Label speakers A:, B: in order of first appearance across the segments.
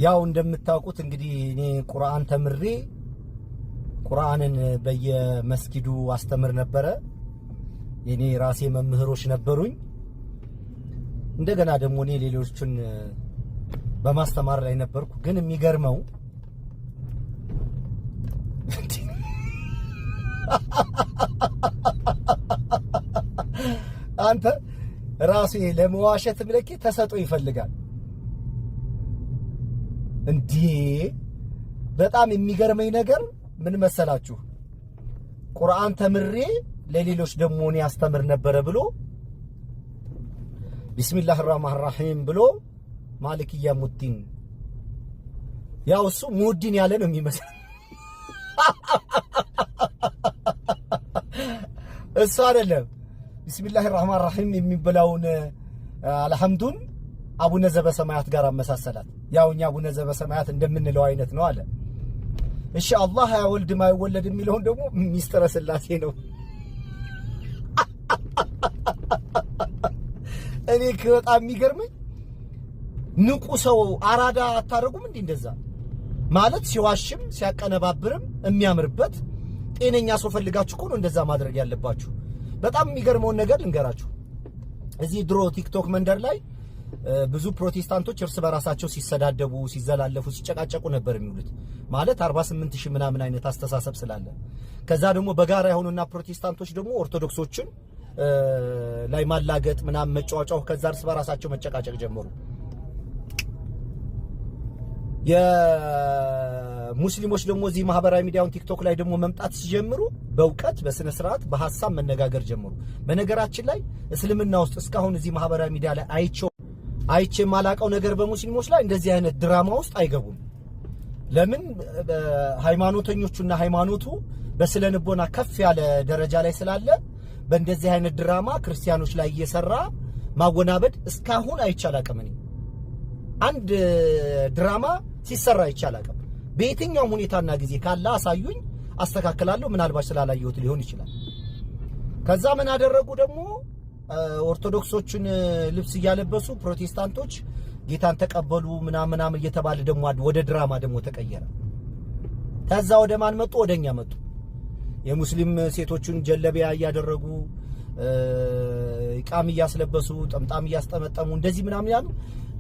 A: ያው እንደምታውቁት እንግዲህ እኔ ቁርአን ተምሬ ቁርአንን በየመስጊዱ አስተምር ነበረ። የኔ ራሴ መምህሮች ነበሩኝ። እንደገና ደግሞ እኔ ሌሎችን በማስተማር ላይ ነበርኩ። ግን የሚገርመው አንተ ራሴ ለመዋሸት ምለኪ ተሰጦ ይፈልጋል እንዴ! በጣም የሚገርመኝ ነገር ምን መሰላችሁ? ቁርአን ተምሬ ለሌሎች ደግሞ እኔ አስተምር ነበረ ብሎ ቢስሚላሂር ረህማኒር ረሂም ብሎ ማሊክያ ሙዲን፣ ያው እሱ ሙዲን ያለ ነው የሚመስል እሱ አይደለም። ቢስሚላሂር ረህማኒር ረሂም የሚበላውን አልሐምዱን አቡነ ዘበሰማያት ጋር አመሳሰላት። ያው እኛ አቡነ ዘበሰማያት እንደምንለው አይነት ነው አለ። እሺ አላህ አይወልድም አይወለድ የሚለውን ደግሞ ሚስጥረ ስላሴ ነው። እኔ በጣም የሚገርመኝ ንቁ ሰው አራዳ አታረጉም እንዴ? እንደዛ ማለት ሲዋሽም ሲያቀነባብርም የሚያምርበት ጤነኛ ሰው ፈልጋችሁ እኮ ነው እንደዛ ማድረግ ያለባችሁ። በጣም የሚገርመውን ነገር ልንገራችሁ። እዚህ ድሮ ቲክቶክ መንደር ላይ ብዙ ፕሮቴስታንቶች እርስ በራሳቸው ሲሰዳደቡ ሲዘላለፉ ሲጨቃጨቁ ነበር የሚውሉት። ማለት 48000 ምናምን አይነት አስተሳሰብ ስላለ ከዛ ደግሞ በጋራ የሆኑና ፕሮቴስታንቶች ደግሞ ኦርቶዶክሶችን ላይ ማላገጥ ምናምን መጫወጫው ከዛ እርስ በራሳቸው መጨቃጨቅ ጀመሩ። የሙስሊሞች ደግሞ እዚህ ማህበራዊ ሚዲያውን ቲክቶክ ላይ ደግሞ መምጣት ሲጀምሩ በእውቀት በስነ ስርዓት በሐሳብ መነጋገር ጀመሩ። በነገራችን ላይ እስልምና ውስጥ እስካሁን እዚህ ማህበራዊ ሚዲያ ላይ አይቼ ማላቀው ነገር በሙስሊሞች ላይ እንደዚህ አይነት ድራማ ውስጥ አይገቡም። ለምን? ሃይማኖተኞቹና ሃይማኖቱ በስነ ልቦና ከፍ ያለ ደረጃ ላይ ስላለ በእንደዚህ አይነት ድራማ ክርስቲያኖች ላይ እየሰራ ማወናበድ እስካሁን አይቻላቅም። እኔ አንድ ድራማ ሲሰራ አይቻላቅም። በየትኛውም ሁኔታና ጊዜ ካለ አሳዩኝ፣ አስተካክላለሁ። ምናልባት ስላላየሁት ሊሆን ይችላል። ከዛ ምን አደረጉ ደግሞ ኦርቶዶክሶችን ልብስ እያለበሱ ፕሮቴስታንቶች ጌታን ተቀበሉ ምናምን እየተባለ ደግሞ ወደ ድራማ ደግሞ ተቀየረ። ከዛ ወደ ማን መጡ? ወደኛ መጡ። የሙስሊም ሴቶችን ጀለቢያ እያደረጉ ኢቃም እያስለበሱ ጠምጣም እያስጠመጠሙ እንደዚህ ምናምን ያሉ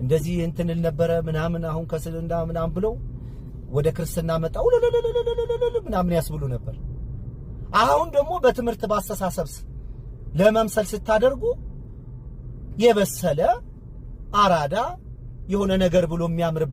A: እንደዚህ እንትንል ነበረ ምናምን። አሁን ከስልምና ምናምን ብለው ወደ ክርስትና መጣው ምናምን ያስብሉ ነበር። አሁን ደግሞ በትምህርት ባስተሳሰብ ለመምሰል ስታደርጉ የበሰለ አራዳ የሆነ ነገር ብሎ የሚያምር